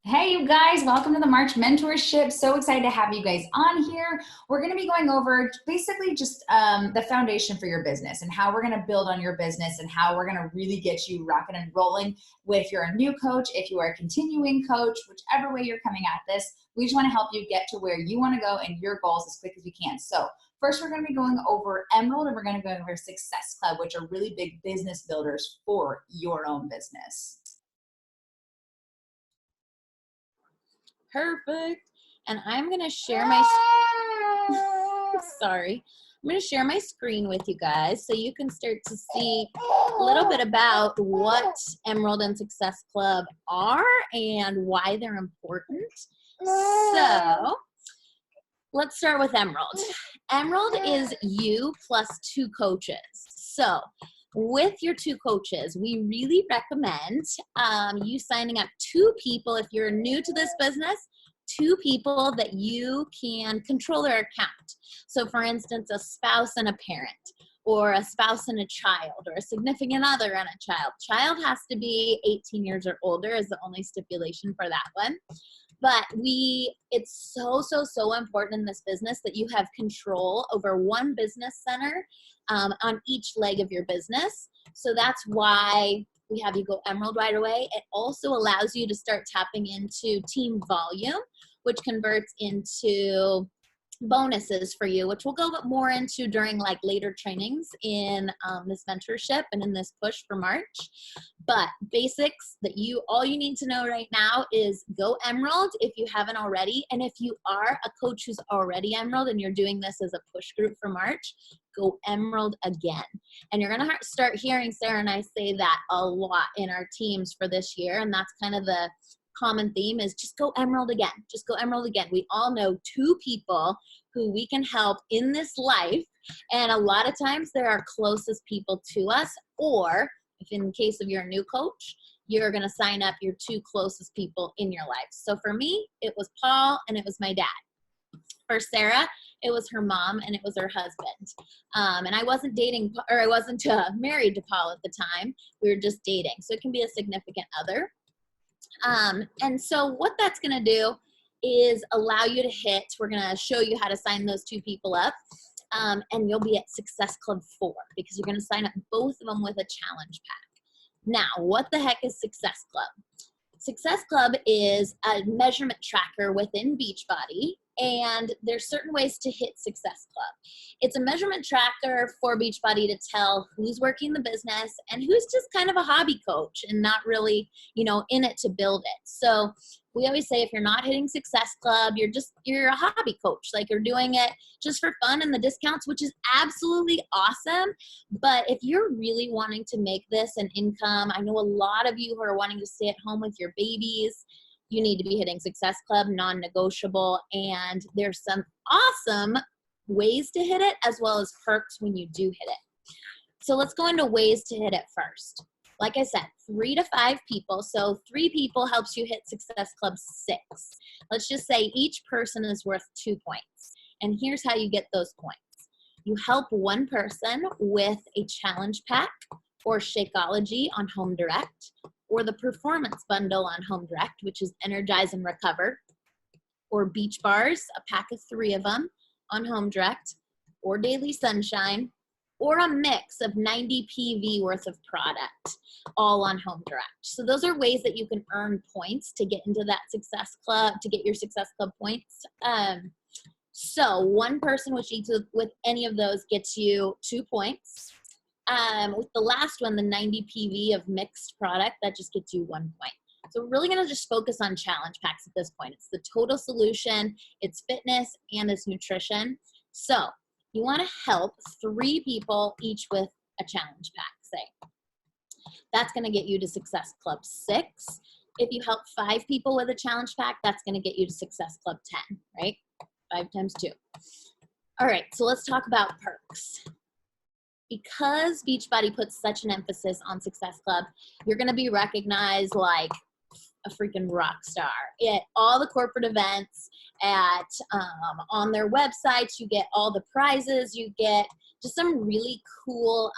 Hey, you guys, welcome to the March Mentorship. So excited to have you guys on here. We're going to be going over basically just the foundation for your business and how we're going to build on your business and how we're going to really get you rocking and rolling if you're a new coach, if you are a continuing coach, whichever way you're coming at this. We just want to help you get to where you want to go and your goals as quick as we can. So first, we're going to be going over Emerald and we're going to go over Success Club, which are really big business builders for your own business. Perfect. And I'm going to share my, sorry, I'm going to share my screen with you guys so you can start to see a little bit about what Emerald and Success Club are and why they're important. So let's start with Emerald. Emerald is you plus two coaches. So with your two coaches, we really recommend you signing up two people if you're new to this business, two people that you can control their account. So for instance, a spouse and a parent, or a spouse and a child, or a significant other and a child. Child has to be 18 years or older is the only stipulation for that one. But it's so important in this business that you have control over one business center on each leg of your business. So that's why we have you go Emerald right away. It also allows you to start tapping into team volume, which converts into bonuses for you, which we'll go more into during like later trainings in this mentorship and in this push for March. But basics that all you need to know right now is go Emerald if you haven't already. And if you are a coach who's already Emerald and you're doing this as a push group for March, go Emerald again. And you're going to start hearing Sarah and I say that a lot in our teams for this year. And that's kind of the common theme is just go Emerald again. Just go Emerald again. We all know two people who we can help in this life. And a lot of times they're our closest people to us, or if in case of you're a new coach, you're going to sign up your two closest people in your life. So for me, it was Paul and it was my dad. For Sarah, it was her mom and it was her husband. And I wasn't dating, or I wasn't married to Paul at the time. We were just dating. So it can be a significant other. And so what that's going to do is allow you to hit, we're going to show you how to sign those two people up, and you'll be at Success Club 4 because you're going to sign up both of them with a challenge pack. Now, what the heck is Success Club? Success Club is a measurement tracker within Beachbody, and there's certain ways to hit Success Club. It's a measurement tracker for Beachbody to tell who's working the business and who's just kind of a hobby coach and not really, in it to build it. So we always say if you're not hitting Success Club, you're a hobby coach. Like you're doing it just for fun and the discounts, which is absolutely awesome. But if you're really wanting to make this an income, I know a lot of you who are wanting to stay at home with your babies, you need to be hitting Success Club, non-negotiable. And there's some awesome ways to hit it as well as perks when you do hit it. So let's go into ways to hit it first. Like I said, 3 to 5 people. So 3 people helps you hit Success Club 6. Let's just say each person is worth 2 points. And here's how you get those points. You help one person with a challenge pack or Shakeology on Home Direct, or the Performance Bundle on Home Direct, which is Energize and Recover, or Beach Bars, a pack of 3 of them on Home Direct, or Daily Sunshine, or a mix of 90 PV worth of product, all on Home Direct. So those are ways that you can earn points to get into that Success Club, to get your Success Club points. So one person with any of those gets you 2 points. With the last one, the 90 PV of mixed product, that just gets you 1 point. So we're really going to just focus on challenge packs at this point. It's the total solution, it's fitness, and it's nutrition. So you want to help 3 people each with a challenge pack, say. That's going to get you to Success Club 6. If you help 5 people with a challenge pack, that's going to get you to Success Club 10, right? 5 times 2. All right, so let's talk about perks. Because Beachbody puts such an emphasis on Success Club, you're going to be recognized like a freaking rock star at all the corporate events, on their websites. You get all the prizes. You get just some really cool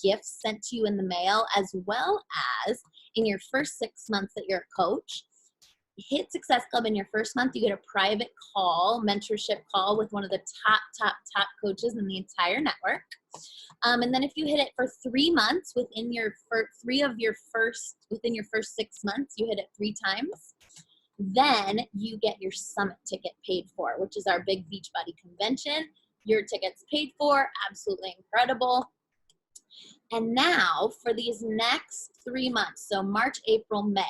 gifts sent to you in the mail, as well as in your first 6 months that you're a coach. hit Success Club in your first month, you get a private call, mentorship call with one of the top coaches in the entire network. And then if you hit it for 3 months within your within your first 6 months, you hit it 3 times, then you get your summit ticket paid for, which is our big Beachbody convention. Your ticket's paid for, absolutely incredible. And now for these next 3 months, so March, April, May,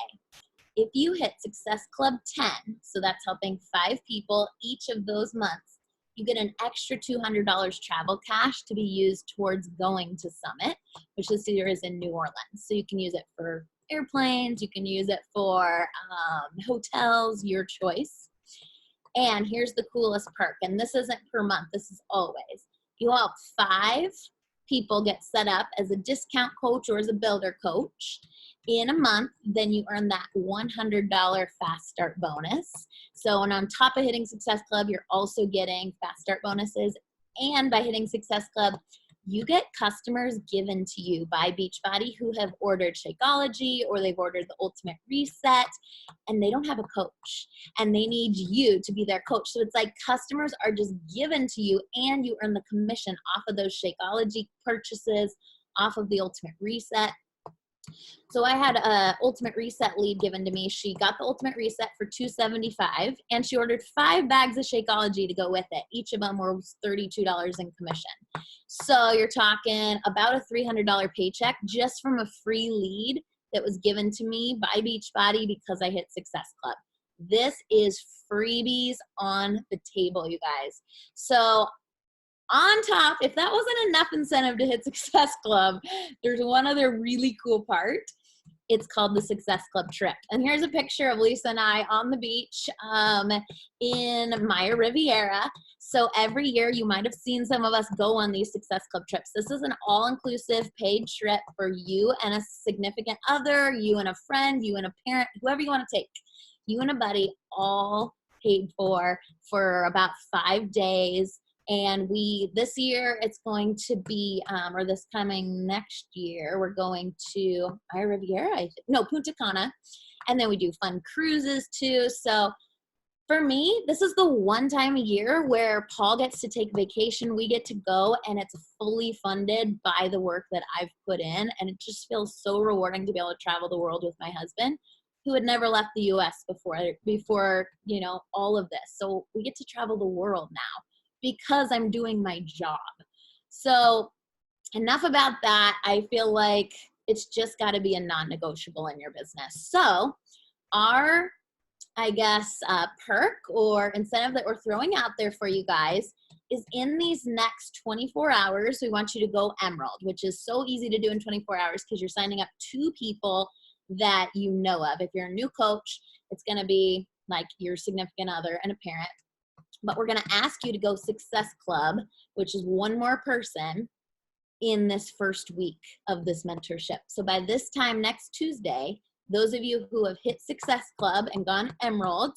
if you hit Success Club 10, so that's helping 5 people each of those months, you get an extra $200 travel cash to be used towards going to Summit, which this year is in New Orleans. So you can use it for airplanes, you can use it for hotels, your choice. And here's the coolest perk, and this isn't per month, this is always. You help 5 people get set up as a discount coach or as a builder coach in a month, then you earn that $100 fast start bonus. So, and on top of hitting Success Club, you're also getting fast start bonuses. And by hitting Success Club, you get customers given to you by Beachbody who have ordered Shakeology or they've ordered the Ultimate Reset, and they don't have a coach and they need you to be their coach. So it's like customers are just given to you and you earn the commission off of those Shakeology purchases, off of the Ultimate Reset. So I had a Ultimate Reset lead given to me. She got the Ultimate Reset for $275 and she ordered 5 bags of Shakeology to go with it. Each of them were $32 in commission. So you're talking about a $300 paycheck just from a free lead that was given to me by Beachbody because I hit Success Club. This is freebies on the table, you guys. So on top, if that wasn't enough incentive to hit Success Club, there's one other really cool part. It's called the Success Club trip. And here's a picture of Lisa and I on the beach in Maya Riviera. So every year you might have seen some of us go on these Success Club trips. This is an all-inclusive paid trip for you and a significant other, you and a friend, you and a parent, whoever you want to take. You and a buddy, all paid for about 5 days. And this year it's going to be, or this coming next year, we're going to Maya Riviera, Punta Cana. And then we do fun cruises too. So for me, this is the one time a year where Paul gets to take vacation, we get to go, and it's fully funded by the work that I've put in. And it just feels so rewarding to be able to travel the world with my husband, who had never left the US before, all of this. So we get to travel the world now, because I'm doing my job. So enough about that. I feel like it's just got to be a non-negotiable in your business. So our, perk or incentive that we're throwing out there for you guys is in these next 24 hours, we want you to go Emerald, which is so easy to do in 24 hours because you're signing up 2 people that you know of. If you're a new coach, it's going to be like your significant other and a parent. But we're going to ask you to go Success Club, which is 1 more person in this first week of this mentorship. So by this time next Tuesday, those of you who have hit Success Club and gone Emerald,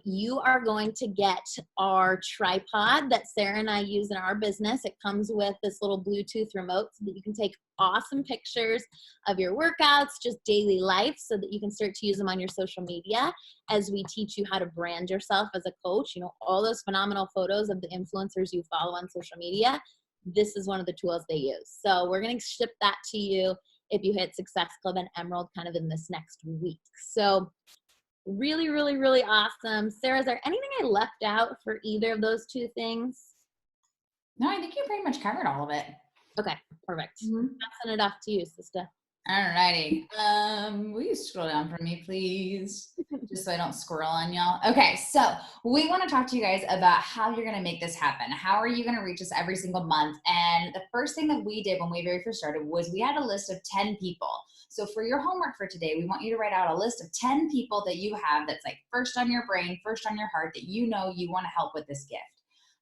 you are going to get our tripod that Sarah and I use in our business. It comes with this little Bluetooth remote so that you can take awesome pictures of your workouts, just daily life, so that you can start to use them on your social media as we teach you how to brand yourself as a coach. All those phenomenal photos of the influencers you follow on social media, this is one of the tools they use. So we're going to ship that to you if you hit Success Club and Emerald kind of in this next week. So really, really, really awesome. Sarah, is there anything I left out for either of those 2 things? No, I think you pretty much covered all of it. Okay, perfect. Passing it off to you, sister. All righty. Will you scroll down for me, please? Just so I don't squirrel on y'all. Okay, so we want to talk to you guys about how you're going to make this happen. How are you going to reach us every single month? And the first thing that we did when we very first started was we had a list of 10 people. So for your homework for today, we want you to write out a list of 10 people that you have that's like first on your brain, first on your heart, that you know you want to help with this gift.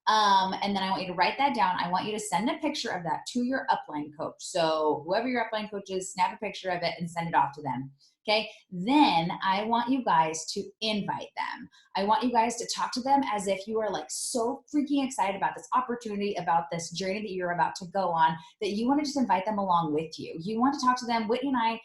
And then I want you to write that down. I want you to send a picture of that to your upline coach. So whoever your upline coach is, snap a picture of it and send it off to them. Okay. Then I want you guys to invite them. I want you guys to talk to them as if you are like so freaking excited about this opportunity, about this journey that you're about to go on, that you want to just invite them along with you. You want to talk to them. Whitney and I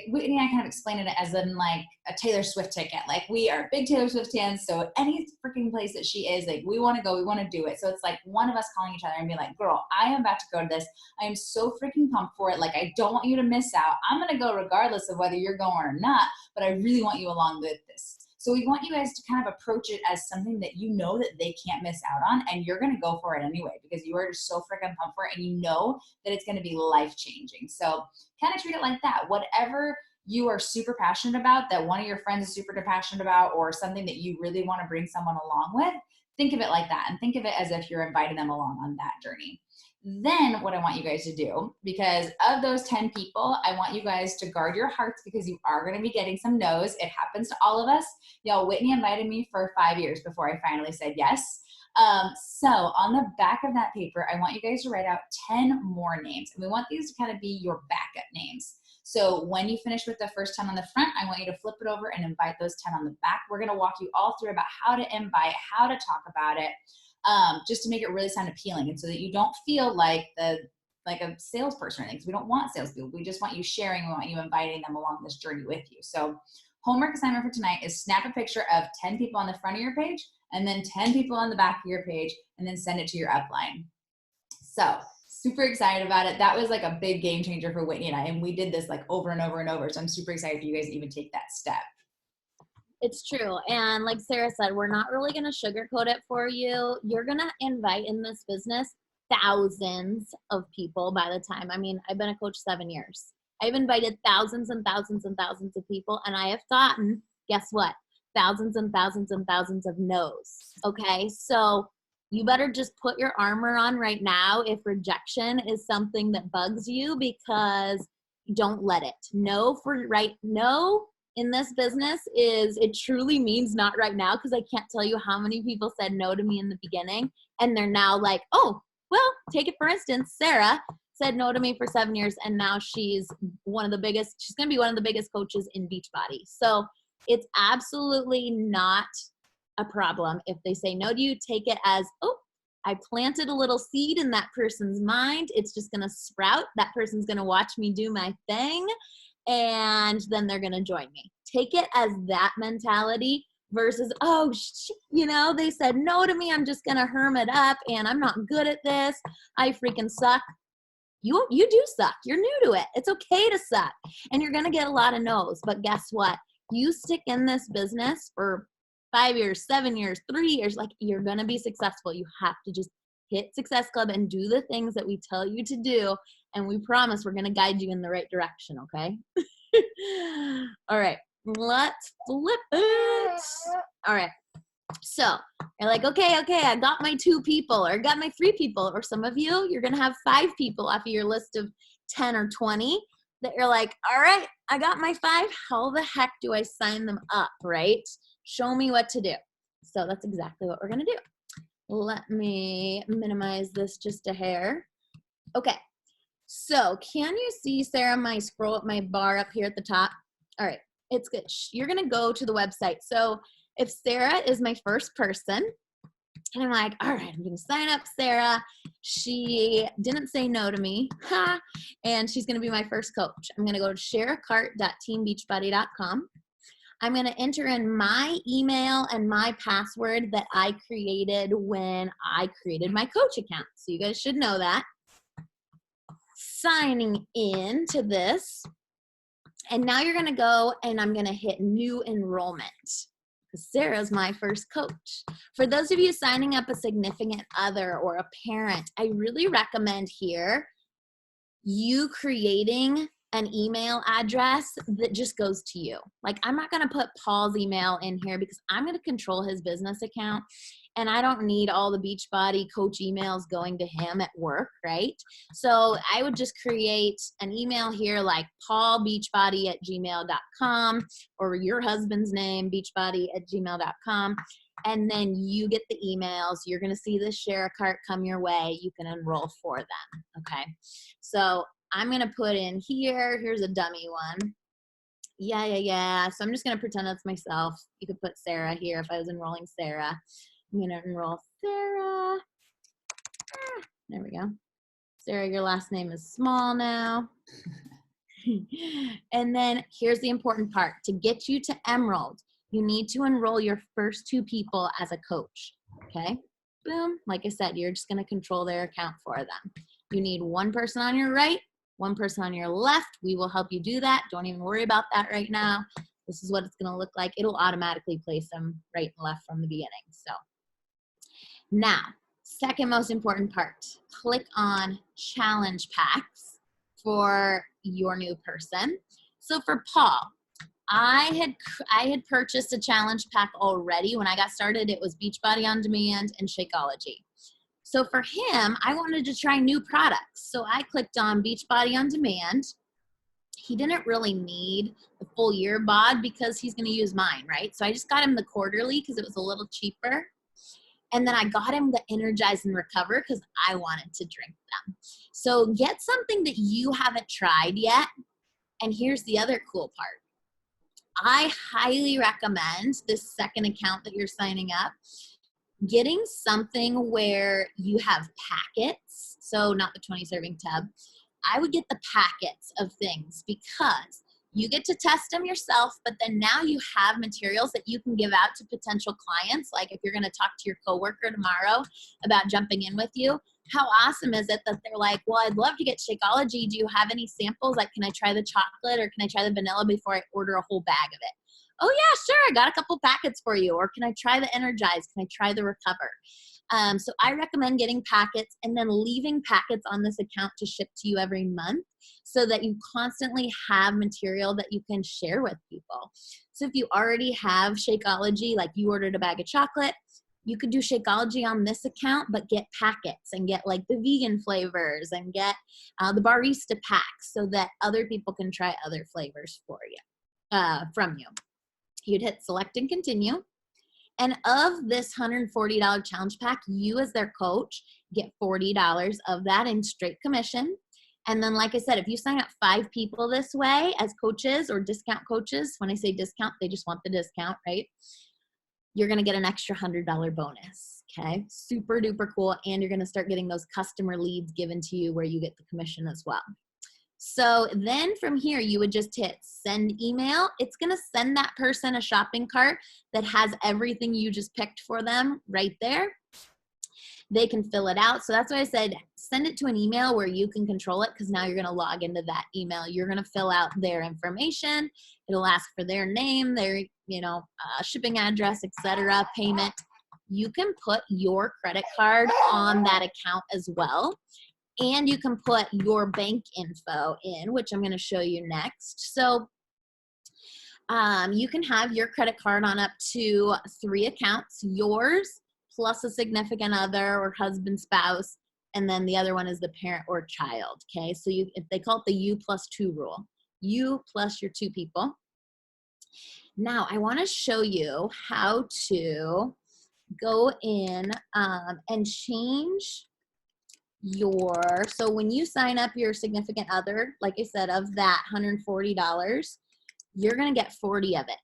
Whitney and I kind of explained it as in like a Taylor Swift ticket. Like we are big Taylor Swift fans. So any freaking place that she is, like we want to go, we want to do it. So it's like one of us calling each other and being like, girl, I am about to go to this. I am so freaking pumped for it. Like, I don't want you to miss out. I'm going to go regardless of whether you're going or not, but I really want you along with this. So we want you guys to kind of approach it as something that you know that they can't miss out on, and you're going to go for it anyway, because you are just so freaking pumped for it and you know that it's going to be life-changing. So kind of treat it like that. Whatever you are super passionate about, that one of your friends is super passionate about, or something that you really want to bring someone along with, think of it like that, and think of it as if you're inviting them along on that journey. Then what I want you guys to do, because of those 10 people, I want you guys to guard your hearts, because you are going to be getting some no's. It happens to all of us. Y'all, Whitney invited me for 5 years before I finally said yes. So on the back of that paper, I want you guys to write out 10 more names, and we want these to kind of be your backup names. So when you finish with the first 10 on the front, I want you to flip it over and invite those 10 on the back. We're going to walk you all through about how to invite, how to talk about it, just to make it really sound appealing, and so that you don't feel like a salesperson or anything, because we don't want salespeople. We just want you sharing. We want you inviting them along this journey with you. So homework assignment for tonight is snap a picture of 10 people on the front of your page, and then 10 people on the back of your page, and then send it to your upline. So super excited about it. That was like a big game changer for Whitney and I, and we did this like over and over and over. So I'm super excited for you guys to even take that step. It's true. And like Sarah said, we're not really going to sugarcoat it for you. You're going to invite in this business thousands of people by the time. I mean, I've been a coach 7 years. I've invited thousands and thousands and thousands of people, and I have gotten, guess what? Thousands and thousands and thousands of no's. Okay. So you better just put your armor on right now if rejection is something that bugs you, because don't let it. No in this business is, it truly means not right now, because I can't tell you how many people said no to me in the beginning, and they're now like, oh, well, take it for instance, Sarah said no to me for 7 years, and now she's going to be one of the biggest coaches in Beachbody. So it's absolutely not a problem if they say no to you. Take it as, oh, I planted a little seed in that person's mind. It's just going to sprout. That person's going to watch me do my thing, and then they're going to join me. Take it as that mentality versus, oh, they said no to me. I'm just going to hermit up, and I'm not good at this. I freaking suck. You do suck. You're new to it. It's okay to suck. And you're going to get a lot of no's. But guess what? You stick in this business for 5 years, 7 years, 3 years, like, you're going to be successful. You have to just hit Success Club and do the things that we tell you to do. And we promise we're going to guide you in the right direction. Okay. All right. Let's flip it. All right. So you're like, okay, I got my 2 people, or got my 3 people, or some of you're going to have 5 people off of your list of 10 or 20 that you're like, all right, I got my 5. How the heck do I sign them up, right? Show me what to do. So that's exactly what we're going to do. Let me minimize this just a hair. Okay. So can you see, Sarah, my scroll up my bar up here at the top? All right. It's good. You're going to go to the website. So if Sarah is my first person, and I'm like, all right, I'm going to sign up Sarah. She didn't say no to me. And she's going to be my first coach. I'm going to go to shareacart.teambeachbody.com. I'm going to enter in my email and my password that I created when I created my coach account. So you guys should know that. Signing in to this. And now you're going to go, and I'm going to hit new enrollment, because Sarah's my first coach. For those of you signing up a significant other or a parent, I really recommend here you creating an email address that just goes to you. Like, I'm not going to put Paul's email in here because I'm going to control his business account, and I don't need all the Beachbody coach emails going to him at work, right? So I would just create an email here like paulbeachbody@gmail.com, or your husband's name, beachbody@gmail.com. And then you get the emails. You're going to see the share a cart come your way. You can enroll for them. Okay. So I'm going to put in here's a dummy one. Yeah. So I'm just going to pretend that's myself. You could put Sarah here if I was enrolling Sarah. I'm going to enroll Sarah. There we go. Sarah, your last name is small now. And then here's the important part. To get you to Emerald, you need to enroll your first 2 people as a coach, okay? Boom. Like I said, you're just going to control their account for them. You need 1 person on your right, 1 person on your left. We will help you do that. Don't even worry about that right now. This is what it's going to look like. It'll automatically place them right and left from the beginning. So now, second most important part, click on challenge packs for your new person. So for Paul, I had purchased a challenge pack already. When I got started, it was Beachbody On Demand and Shakeology. So for him, I wanted to try new products. So I clicked on Beachbody On Demand. He didn't really need the full year bod because he's going to use mine, right? So I just got him the quarterly because it was a little cheaper. And then I got him the Energize and Recover because I wanted to drink them. So get something that you haven't tried yet. And here's the other cool part. I highly recommend this second account that you're signing up, getting something where you have packets. So not the 20 serving tub. I would get the packets of things because you get to test them yourself, but then now you have materials that you can give out to potential clients. Like if you're going to talk to your coworker tomorrow about jumping in with you, how awesome is it that they're like, well, I'd love to get Shakeology. Do you have any samples? Like, can I try the chocolate or can I try the vanilla before I order a whole bag of it? Oh yeah, sure. I got a couple packets for you. Or can I try the Energize? Can I try the Recover? So I recommend getting packets and then leaving packets on this account to ship to you every month so that you constantly have material that you can share with people. So if you already have Shakeology, like you ordered a bag of chocolate, you could do Shakeology on this account, but get packets and get like the vegan flavors and get the barista packs so that other people can try other flavors for you, from you. You'd hit select and continue. And of this $140 challenge pack, you as their coach get $40 of that in straight commission. And then, like I said, if you sign up 5 people this way as coaches or discount coaches, when I say discount, they just want the discount, right? You're going to get an extra $100 bonus, okay? Super duper cool. And you're going to start getting those customer leads given to you where you get the commission as well. So then from here, you would just hit send email. It's going to send that person a shopping cart that has everything you just picked for them right there. They can fill it out. So that's why I said send it to an email where you can control it because now you're going to log into that email. You're going to fill out their information. It'll ask for their name, their shipping address, etc., payment. You can put your credit card on that account as well. And you can put your bank info in, which I'm going to show you next. So you can have your credit card on up to 3 accounts, yours plus a significant other or husband, spouse, and then the other one is the parent or child, okay? So if they call it the U plus 2 rule, you plus your 2 people. Now, I want to show you how to go in and change so when you sign up your significant other, like I said, of that $140, you're going to get 40 of it.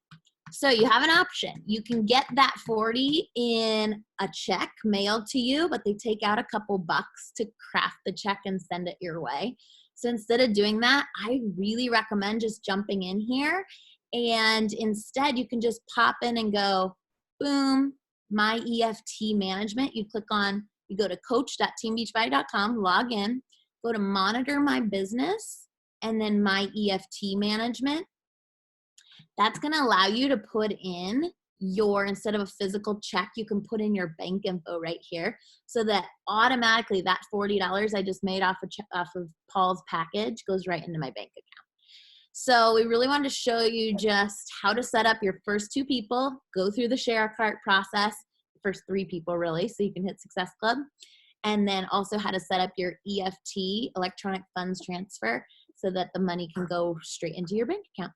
So you have an option. You can get that 40 in a check mailed to you, but they take out a couple bucks to craft the check and send it your way. So instead of doing that, I really recommend just jumping in here. And instead, you can just pop in and go, boom, my EFT management. You go to coach.teambeachbody.com, log in, go to monitor my business, and then my EFT management. That's going to allow you to put in instead of a physical check, you can put in your bank info right here so that automatically that $40 I just made off of Paul's package goes right into my bank account. So we really wanted to show you just how to set up your first 2 people, go through the share a cart process, first 3 people really, so you can hit Success Club, and then also how to set up your EFT, electronic funds transfer, so that the money can go straight into your bank account.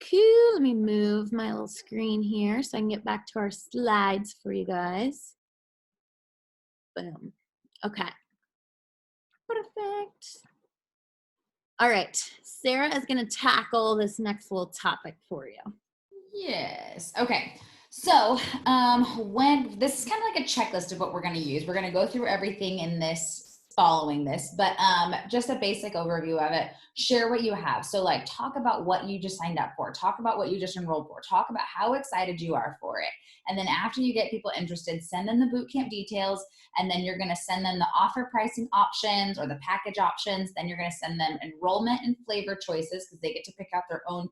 Cool, let me move my little screen here so I can get back to our slides for you guys. Boom. Okay. Perfect. All right, Sarah is going to tackle this next little topic for you. Yes. Okay. So when this is kind of like a checklist of what we're going to use. We're going to go through everything in this following this, but just a basic overview of it. share what you have. So like talk about what you just signed up for, talk about what you just enrolled for, talk about how excited you are for it. And then after you get people interested, send them the bootcamp details, and then you're going to send them the offer pricing options or the package options. Then you're going to send them enrollment and flavor choices because they get to pick out their own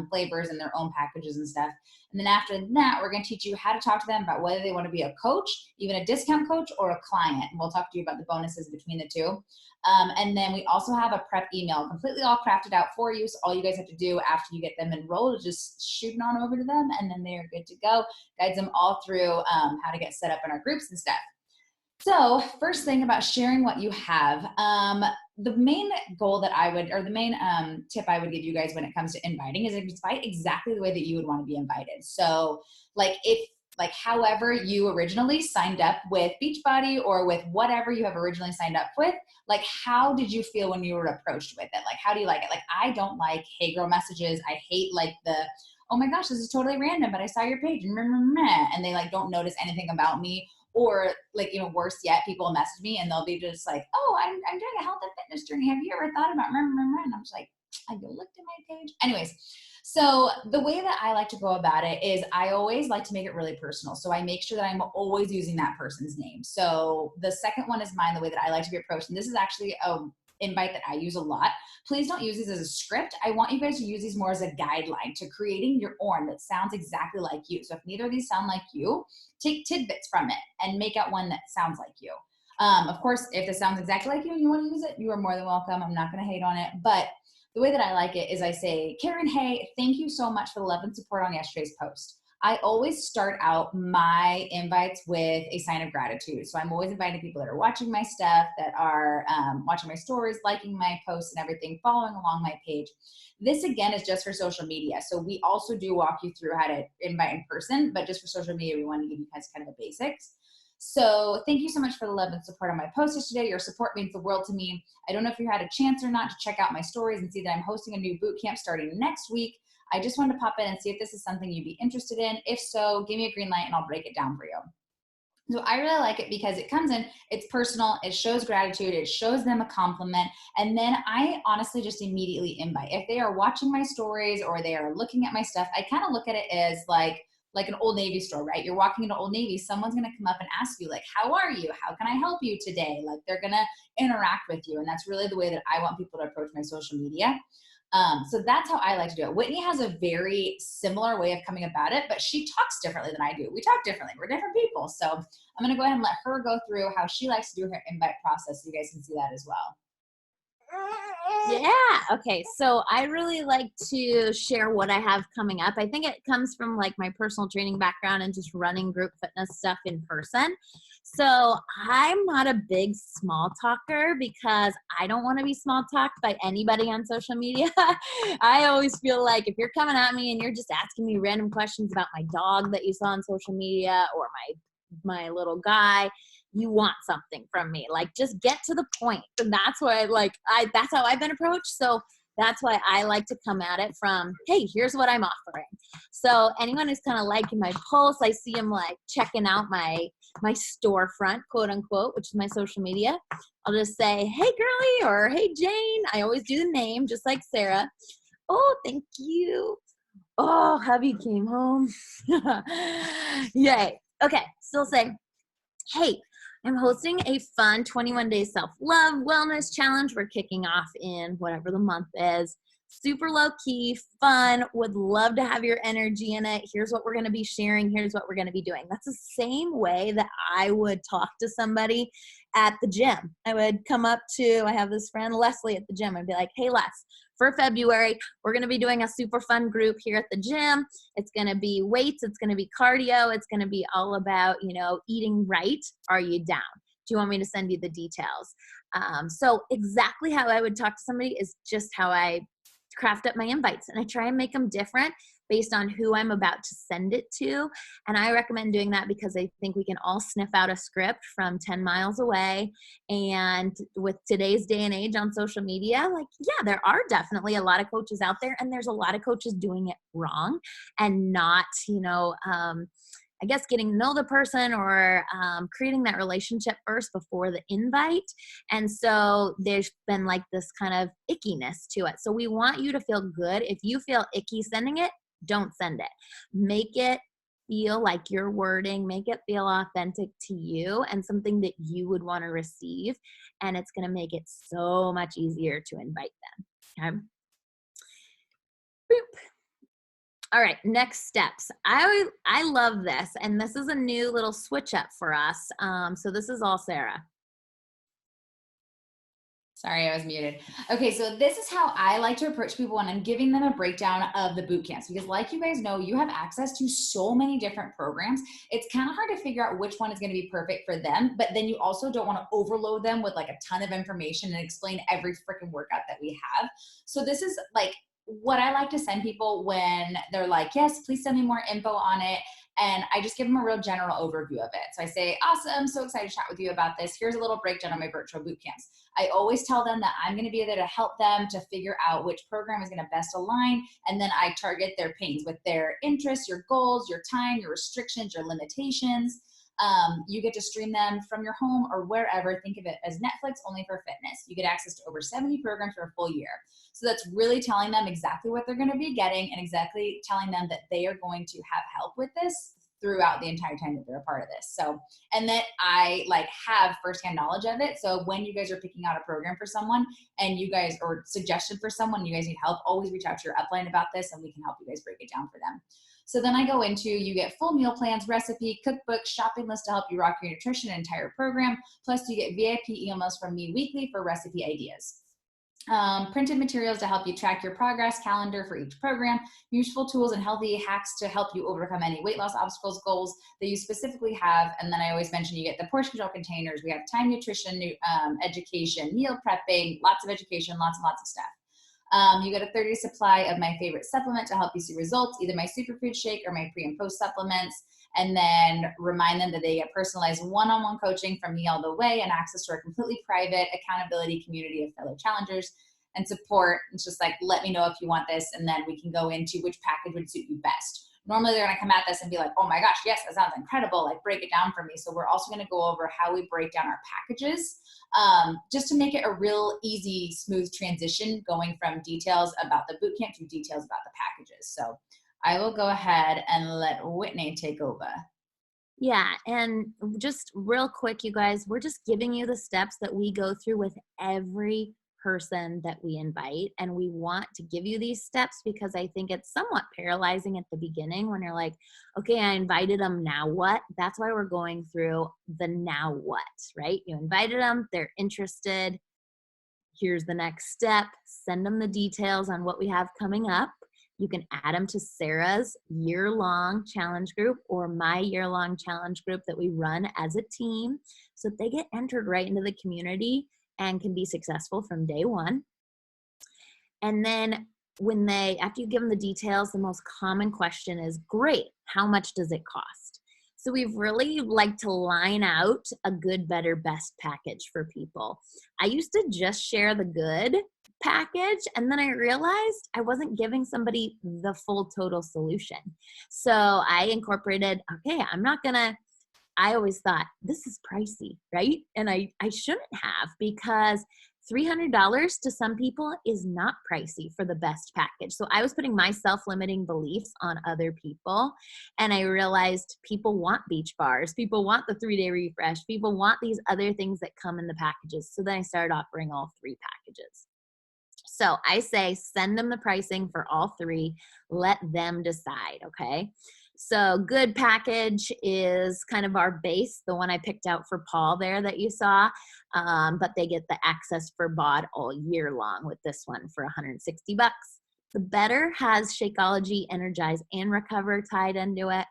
flavors and their own packages and stuff. And then after that, we're going to teach you how to talk to them about whether they want to be a coach, even a discount coach, or a client. And we'll talk to you about the bonuses between the two. And then we also have a prep email completely all crafted out for you. So all you guys have to do after you get them enrolled is just shoot it on over to them, and then they are good to go. Guides them all through how to get set up in our groups and stuff. So first thing about sharing what you have, the main goal that I would, or the main tip I would give you guys when it comes to inviting is invite exactly the way that you would want to be invited. So like however you originally signed up with Beachbody or with whatever you have originally signed up with, like how did you feel when you were approached with it? Like how do you like it? Like I don't like hey girl messages. I hate like the, oh my gosh, this is totally random, but I saw your page and they like don't notice anything about me. Or like, worse yet, people message me and they'll be just like, oh, I'm doing a health and fitness journey. Have you ever thought about, and I'm just like, have you looked at my page? Anyways, so the way that I like to go about it is I always like to make it really personal. So I make sure that I'm always using that person's name. So the second one is mine, the way that I like to be approached. And this is actually a invite that I use a lot. Please don't use these as a script. I want you guys to use these more as a guideline to creating your own that sounds exactly like you. So if neither of these sound like you, take tidbits from it and make out one that sounds like you. Of course, if this sounds exactly like you and you want to use it, you are more than welcome. I'm not going to hate on it. But the way that I like it is I say, Karen, hey, thank you so much for the love and support on yesterday's post. I always start out my invites with a sign of gratitude. So I'm always inviting people that are watching my stuff, that are watching my stories, liking my posts and everything, following along my page. This again is just for social media. So we also do walk you through how to invite in person, but just for social media, we want to give you guys kind of the basics. So thank you so much for the love and support on my posts today. Your support means the world to me. I don't know if you had a chance or not to check out my stories and see that I'm hosting a new boot camp starting next week. I just wanted to pop in and see if this is something you'd be interested in. If so, give me a green light and I'll break it down for you. So I really like it because it comes in, it's personal, it shows gratitude, it shows them a compliment, and then I honestly just immediately invite. If they are watching my stories or they are looking at my stuff, I kind of look at it as like an Old Navy store, right? You're walking into Old Navy, someone's going to come up and ask you like, how are you? How can I help you today? Like they're going to interact with you. And that's really the way that I want people to approach my social media. So that's how I like to do it. Whitney has a very similar way of coming about it, but she talks differently than I do. We talk differently. We're different people. So I'm going to go ahead and let her go through how she likes to do her invite process so you guys can see that as well. Yeah. Okay. So I really like to share what I have coming up. I think it comes from like my personal training background and just running group fitness stuff in person. So I'm not a big small talker because I don't want to be small talked by anybody on social media. I always feel like if you're coming at me and you're just asking me random questions about my dog that you saw on social media or my little guy, you want something from me. Like just get to the point. And that's why that's how I've been approached. So that's why I like to come at it from, hey, here's what I'm offering. So anyone who's kind of liking my posts, I see them like checking out my storefront, quote unquote, which is my social media. I'll just say, hey girly, or hey Jane. I always do the name just like Sarah. Oh, thank you. Oh, hubby came home. Yay. Okay. So I'll say, hey, I'm hosting a fun 21-day self-love wellness challenge. We're kicking off in whatever the month is. Super low-key, fun, would love to have your energy in it. Here's what we're going to be sharing. Here's what we're going to be doing. That's the same way that I would talk to somebody at the gym. I would come up to, I have this friend, Leslie, at the gym. I'd be like, hey, Les, for February, we're going to be doing a super fun group here at the gym. It's going to be weights. It's going to be cardio. It's going to be all about, eating right. Are you down? Do you want me to send you the details? So exactly how I would talk to somebody is just how I craft up my invites, and I try and make them different based on who I'm about to send it to. And I recommend doing that because I think we can all sniff out a script from 10 miles away. And with today's day and age on social media, there are definitely a lot of coaches out there, and there's a lot of coaches doing it wrong and not, I guess, getting to know the person or creating that relationship first before the invite. And so there's been like this kind of ickiness to it. So we want you to feel good. If you feel icky sending it, don't send it. Make it feel like your wording, make it feel authentic to you and something that you would want to receive. And it's going to make it so much easier to invite them. Okay. Boop. All right, next steps. I love this, and this is a new little switch up for us. So this is all Sarah. Sorry, I was muted. Okay, so this is how I like to approach people when I'm giving them a breakdown of the boot camps, because like you guys know, you have access to so many different programs. It's kind of hard to figure out which one is going to be perfect for them, but then you also don't want to overload them with like a ton of information and explain every freaking workout that we have. So this is like what I like to send people when they're like, yes, please send me more info on it. And I just give them a real general overview of it. So I say, awesome, so excited to chat with you about this. Here's a little breakdown of my virtual boot camps. I always tell them that I'm going to be there to help them to figure out which program is going to best align. And then I target their pains with their interests, your goals, your time, your restrictions, your limitations. You get to stream them from your home or wherever. Think of it as Netflix only for fitness. You get access to over 70 programs for a full year. So that's really telling them exactly what they're going to be getting and exactly telling them that they are going to have help with this throughout the entire time that they're a part of this. So, and that I like have firsthand knowledge of it. So when you guys are picking out a program for someone and you guys, or suggestion for someone, you guys need help, always reach out to your upline about this and we can help you guys break it down for them. So then I go into, you get full meal plans, recipe, cookbook, shopping list to help you rock your nutrition entire program. Plus you get VIP emails from me weekly for recipe ideas. Printed materials to help you track your progress, calendar for each program, useful tools and healthy hacks to help you overcome any weight loss obstacles, goals that you specifically have. And then I always mention you get the portion control containers. We have time nutrition, education, meal prepping, lots of education, lots and lots of stuff. You get a 30-day supply of my favorite supplement to help you see results, either my superfood shake or my pre and post supplements. And then remind them that they get personalized one-on-one coaching from me all the way and access to our completely private accountability community of fellow challengers and support. It's just like, let me know if you want this, and then we can go into which package would suit you best. Normally they're going to come at this and be like, oh my gosh, yes, that sounds incredible. Like, break it down for me. So we're also going to go over how we break down our packages, just to make it a real easy, smooth transition going from details about the bootcamp to details about the packages. So I will go ahead and let Whitney take over. Yeah, and just real quick, you guys, we're just giving you the steps that we go through with every person that we invite. And we want to give you these steps because I think it's somewhat paralyzing at the beginning when you're like, okay, I invited them, now what? That's why we're going through the now what, right? You invited them, they're interested. Here's the next step. Send them the details on what we have coming up. You can add them to Sarah's year-long challenge group or my year-long challenge group that we run as a team, so that they get entered right into the community and can be successful from day one. And then when after you give them the details, the most common question is, great, how much does it cost? So we've really liked to line out a good, better, best package for people. I used to just share the good package, and then I realized I wasn't giving somebody the full total solution. So I incorporated, okay, I always thought this is pricey, right? And I shouldn't have, because $300 to some people is not pricey for the best package. So I was putting my self-limiting beliefs on other people. And I realized people want beach bars. People want the 3-day refresh. People want these other things that come in the packages. So then I started offering all 3 packages. So I say, send them the pricing for all 3. Let them decide, okay? So good package is kind of our base, the one I picked out for Paul there that you saw, but they get the access for BOD all year long with this one for $160. The better has Shakeology, Energize, and Recover tied into it.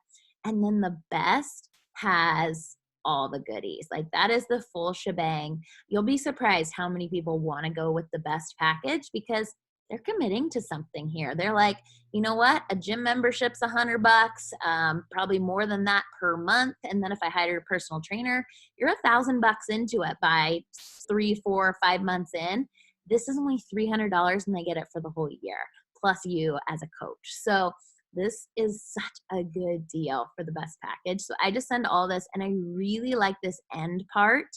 And then the best has all the goodies. Like, that is the full shebang. You'll be surprised how many people want to go with the best package because they're committing to something here. They're like, you know what? A gym membership's $100, probably more than that per month. And then if I hire a personal trainer, you're $1,000 into it by 3, 4, 5 months in. This is only $300 and they get it for the whole year, plus you as a coach. So this is such a good deal for the best package. So I just send all this, and I really like this end part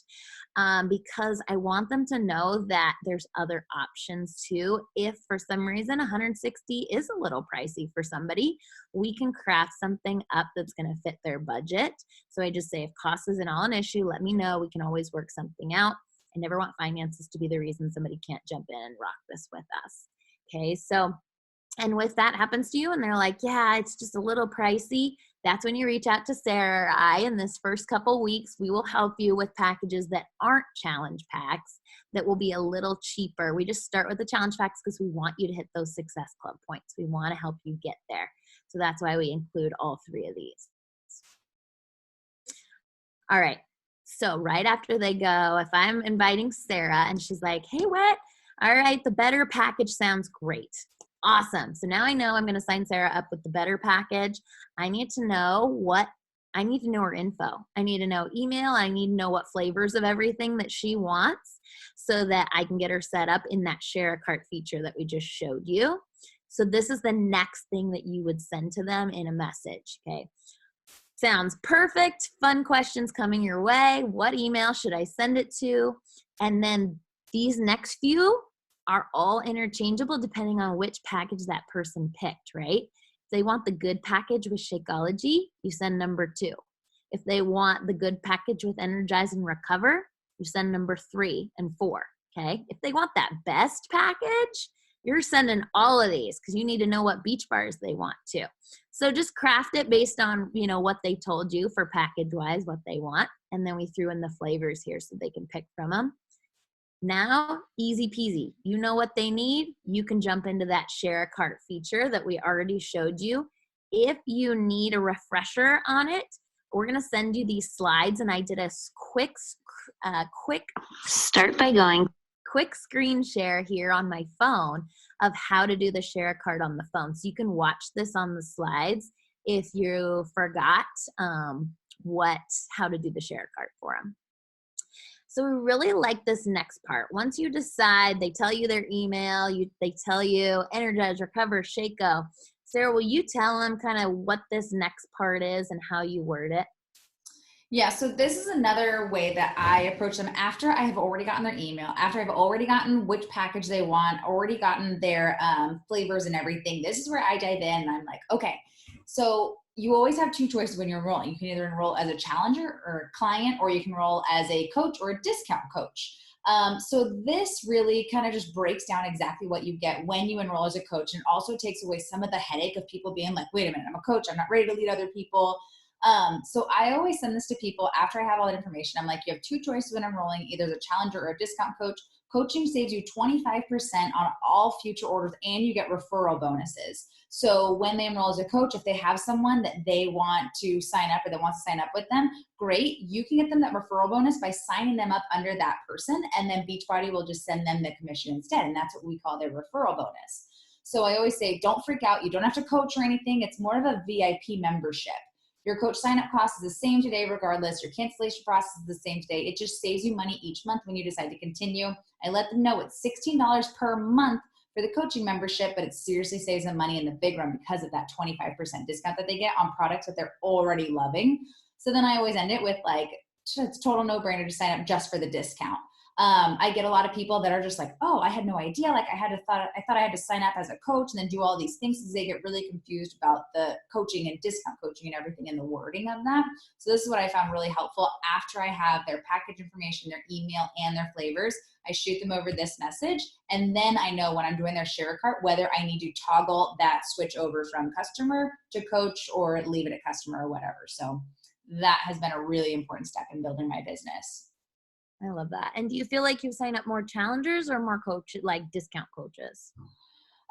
because I want them to know that there's other options too. If for some reason 160 is a little pricey for somebody, we can craft something up that's going to fit their budget. So I just say, if cost isn't all an issue, let me know. We can always work something out. I never want finances to be the reason somebody can't jump in and rock this with us. Okay, so, and if that happens to you and they're like, yeah, it's just a little pricey, that's when you reach out to Sarah or I. In this first couple weeks, we will help you with packages that aren't challenge packs that will be a little cheaper. We just start with the challenge packs because we want you to hit those Success Club points. We want to help you get there. So that's why we include all three of these. All right. So right after they go, if I'm inviting Sarah and she's like, hey, what? All right, the better package sounds great. Awesome. So now I know I'm going to sign Sarah up with the better package. I need to know her info. I need to know email. I need to know what flavors of everything that she wants so that I can get her set up in that share a cart feature that we just showed you. So this is the next thing that you would send to them in a message. Okay. Sounds perfect. Fun questions coming your way. What email should I send it to? And then these next few are all interchangeable depending on which package that person picked, right? If they want the good package with Shakeology, you send number 2. If they want the good package with Energize and Recover, you send number 3 and 4, okay? If they want that best package, you're sending all of these because you need to know what beach bars they want too. So just craft it based on, what they told you for package-wise, what they want. And then we threw in the flavors here so they can pick from them. Now, easy peasy. You know what they need. You can jump into that share a cart feature that we already showed you. If you need a refresher on it, we're going to send you these slides. And I did a quick start by going quick screen share here on my phone of how to do the share a cart on the phone. So you can watch this on the slides if you forgot how to do the share a cart for them. So we really like this next part. Once you decide, they tell you their email, they tell you Energize, Recover, Shako. Sarah, will you tell them kind of what this next part is and how you word it? Yeah, so this is another way that I approach them after I have already gotten their email, after I've already gotten which package they want, already gotten their flavors and everything. This is where I dive in and I'm like, okay, so you always have 2 choices when you're enrolling. You can either enroll as a challenger or a client, or you can enroll as a coach or a discount coach. So this really kind of just breaks down exactly what you get when you enroll as a coach, and also takes away some of the headache of people being like, wait a minute, I'm a coach, I'm not ready to lead other people. So I always send this to people after I have all that information. I'm like, you have 2 choices when enrolling, either as a challenger or a discount coach. Coaching saves you 25% on all future orders, and you get referral bonuses. So when they enroll as a coach, if they have someone that they want to sign up or that wants to sign up with them, great. You can get them that referral bonus by signing them up under that person, and then Beachbody will just send them the commission instead. And that's what we call their referral bonus. So I always say, don't freak out. You don't have to coach or anything. It's more of a VIP membership. Your coach sign-up cost is the same today regardless. Your cancellation process is the same today. It just saves you money each month when you decide to continue. I let them know it's $16 per month for the coaching membership, but it seriously saves them money in the big run because of that 25% discount that they get on products that they're already loving. So then I always end it with like, it's a total no-brainer to sign up just for the discount. I get a lot of people that are just like, oh, I had no idea. Like I thought I had to sign up as a coach and then do all these things, because they get really confused about the coaching and discount coaching and everything and the wording of that. So this is what I found really helpful. After I have their package information, their email, and their flavors, I shoot them over this message. And then I know when I'm doing their share a cart, whether I need to toggle that switch over from customer to coach or leave it at customer or whatever. So that has been a really important step in building my business. I love that. And do you feel like you sign up more challengers or more like discount coaches?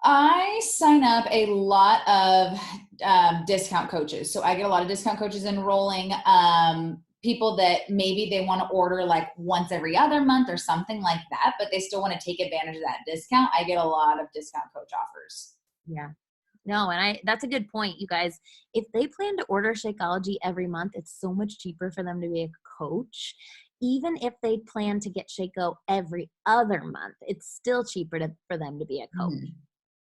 I sign up a lot of discount coaches. So I get a lot of discount coaches enrolling people that maybe they want to order like once every other month or something like that, but they still want to take advantage of that discount. I get a lot of discount coach offers. Yeah. No, and that's a good point, you guys. If they plan to order Shakeology every month, it's so much cheaper for them to be a coach. Even if they plan to get Shako every other month, it's still cheaper for them to be a coach.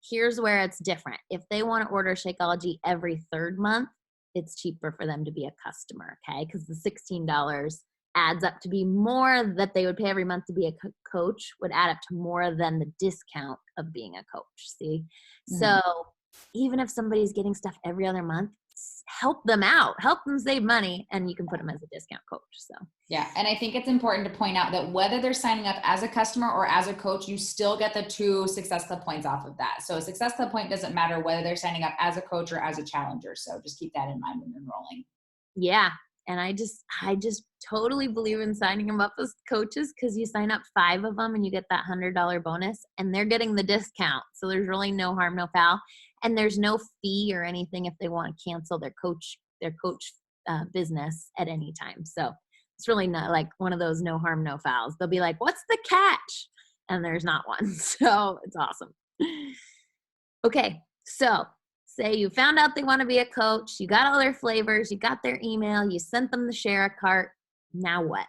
Here's where it's different. If they want to order Shakeology every third month, it's cheaper for them to be a customer, okay? Because the $16 adds up to be more that they would pay every month to be a coach would add up to more than the discount of being a coach, see? So even if somebody's getting stuff every other month, help them out, help them save money, and you can put them as a discount coach. So yeah, and I think it's important to point out that whether they're signing up as a customer or as a coach, you still get the 2 Success Club points off of that. So a Success Club point doesn't matter whether they're signing up as a coach or as a challenger. So just keep that in mind when enrolling. yeah, and I just totally believe in signing them up as coaches, because you sign up 5 of them and you get that $100 bonus, and they're getting the discount. So there's really no harm, no foul, and there's no fee or anything if they want to cancel their coach business at any time. So it's really not like one of those no harm, no fouls. They'll be like, "What's the catch?" And there's not one. So it's awesome. Okay, so say you found out they want to be a coach, you got all their flavors, you got their email, you sent them the share a cart. Now what?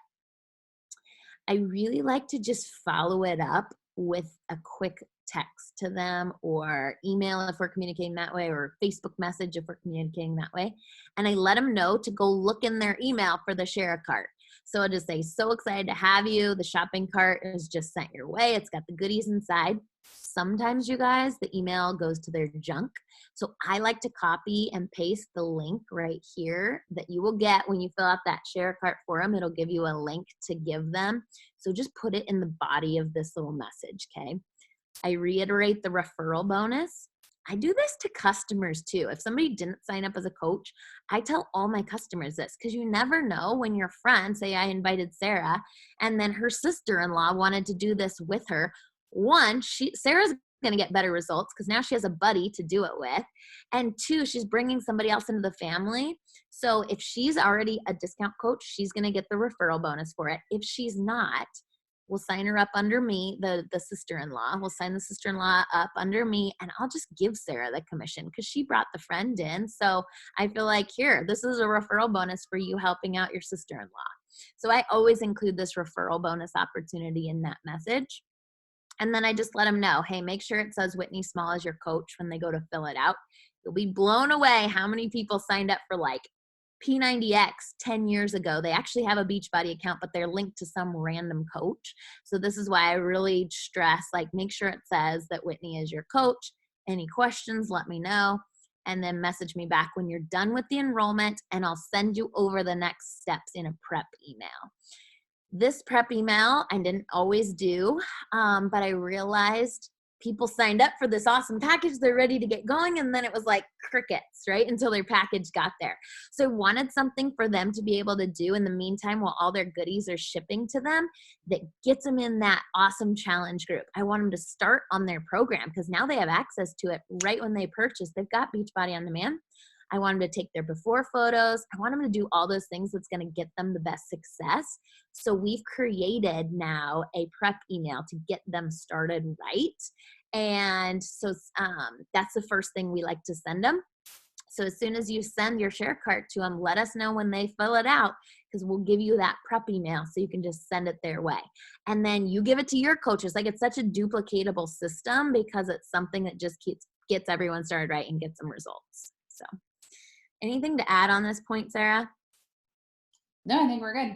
I really like to just follow it up with a quick text to them, or email if we're communicating that way, or Facebook message if we're communicating that way. And I let them know to go look in their email for the share a cart. So I'll just say, "So excited to have you. The shopping cart is just sent your way. It's got the goodies inside." Sometimes, you guys, the email goes to their junk. So I like to copy and paste the link right here that you will get when you fill out that share a cart form. It'll give you a link to give them. So just put it in the body of this little message, okay? I reiterate the referral bonus. I do this to customers too. If somebody didn't sign up as a coach, I tell all my customers this, because you never know when your friend, say I invited Sarah, and then her sister-in-law wanted to do this with her. One, Sarah's going to get better results because now she has a buddy to do it with. And 2, she's bringing somebody else into the family. So if she's already a discount coach, she's going to get the referral bonus for it. If she's not, we'll sign her up under me, the sister-in-law. We'll sign the sister-in-law up under me, and I'll just give Sarah the commission because she brought the friend in. So I feel like, here, this is a referral bonus for you helping out your sister-in-law. So I always include this referral bonus opportunity in that message. And then I just let them know, hey, make sure it says Whitney Small as your coach when they go to fill it out. You'll be blown away how many people signed up for like P90X 10 years ago. They actually have a Beachbody account, but they're linked to some random coach. So this is why I really stress, like, make sure it says that Whitney is your coach. Any questions, let me know. And then message me back when you're done with the enrollment, and I'll send you over the next steps in a prep email. This prep email I didn't always do, but I realized people signed up for this awesome package. They're ready to get going. And then it was like crickets, right? Until their package got there. So I wanted something for them to be able to do in the meantime while all their goodies are shipping to them that gets them in that awesome challenge group. I want them to start on their program because now they have access to it right when they purchase. They've got Beachbody On Demand. I want them to take their before photos. I want them to do all those things that's going to get them the best success. So we've created now a prep email to get them started right. And so that's the first thing we like to send them. So as soon as you send your share cart to them, let us know when they fill it out, because we'll give you that prep email so you can just send it their way. And then you give it to your coaches. Like, it's such a duplicatable system because it's something that just gets everyone started right and gets them results. So anything to add on this point, Sarah? No, I think we're good.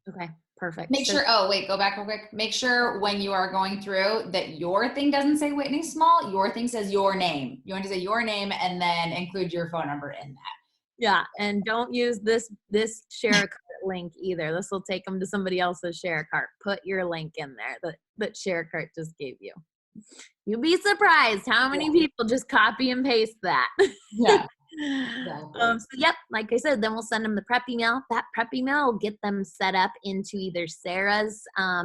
Okay, perfect. Make sure, go back real quick. Make sure when you are going through that your thing doesn't say Whitney Small, your thing says your name. You want to say your name and then include your phone number in that. Yeah, and don't use this share a cart link either. This will take them to somebody else's share cart. Put your link in there that share cart just gave you. You'll be surprised how many people just copy and paste that. Yeah. So yep, like I said, then we'll send them the prep email. That prep email will get them set up into either Sarah's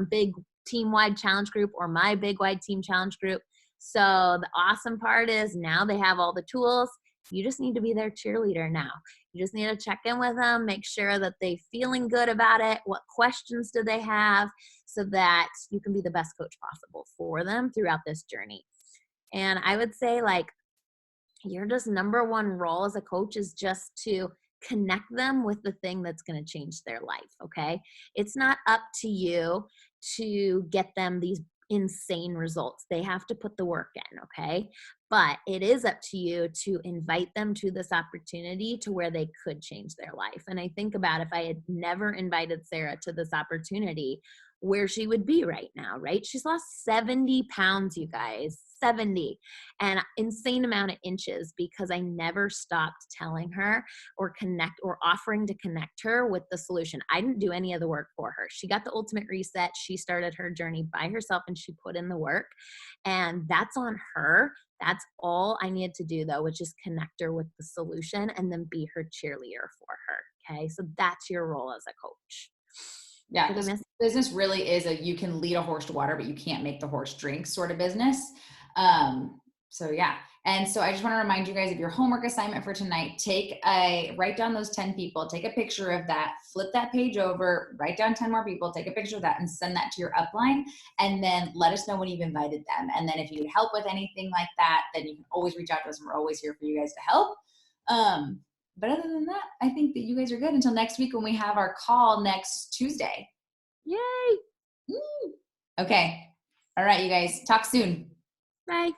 big team-wide challenge group or my big wide team challenge group. So the awesome part is now they have all the tools. You just need to be their cheerleader now. You just need to check in with them, make sure that they're feeling good about it. What questions do they have, so that you can be the best coach possible for them throughout this journey. And I would say, like, your just number one role as a coach is just to connect them with the thing that's going to change their life. Okay. It's not up to you to get them these insane results. They have to put the work in. Okay. But it is up to you to invite them to this opportunity to where they could change their life. And I think about if I had never invited Sarah to this opportunity, where she would be right now, right? She's lost 70 pounds, you guys, 70, and insane amount of inches because I never stopped telling her or offering to connect her with the solution. I didn't do any of the work for her. She got the ultimate reset. She started her journey by herself and she put in the work, and that's on her. That's all I needed to do though, which is connect her with the solution and then be her cheerleader for her. Okay. So that's your role as a coach. Yeah, this business really is you can lead a horse to water, but you can't make the horse drink sort of business. So yeah. And so I just want to remind you guys of your homework assignment for tonight. Write down those 10 people, take a picture of that, flip that page over, write down 10 more people, take a picture of that and send that to your upline. And then let us know when you've invited them. And then if you need help with anything like that, then you can always reach out to us and we're always here for you guys to help. But other than that, I think that you guys are good until next week when we have our call next Tuesday. Yay. Woo. Okay. All right, you guys. Talk soon. Bye.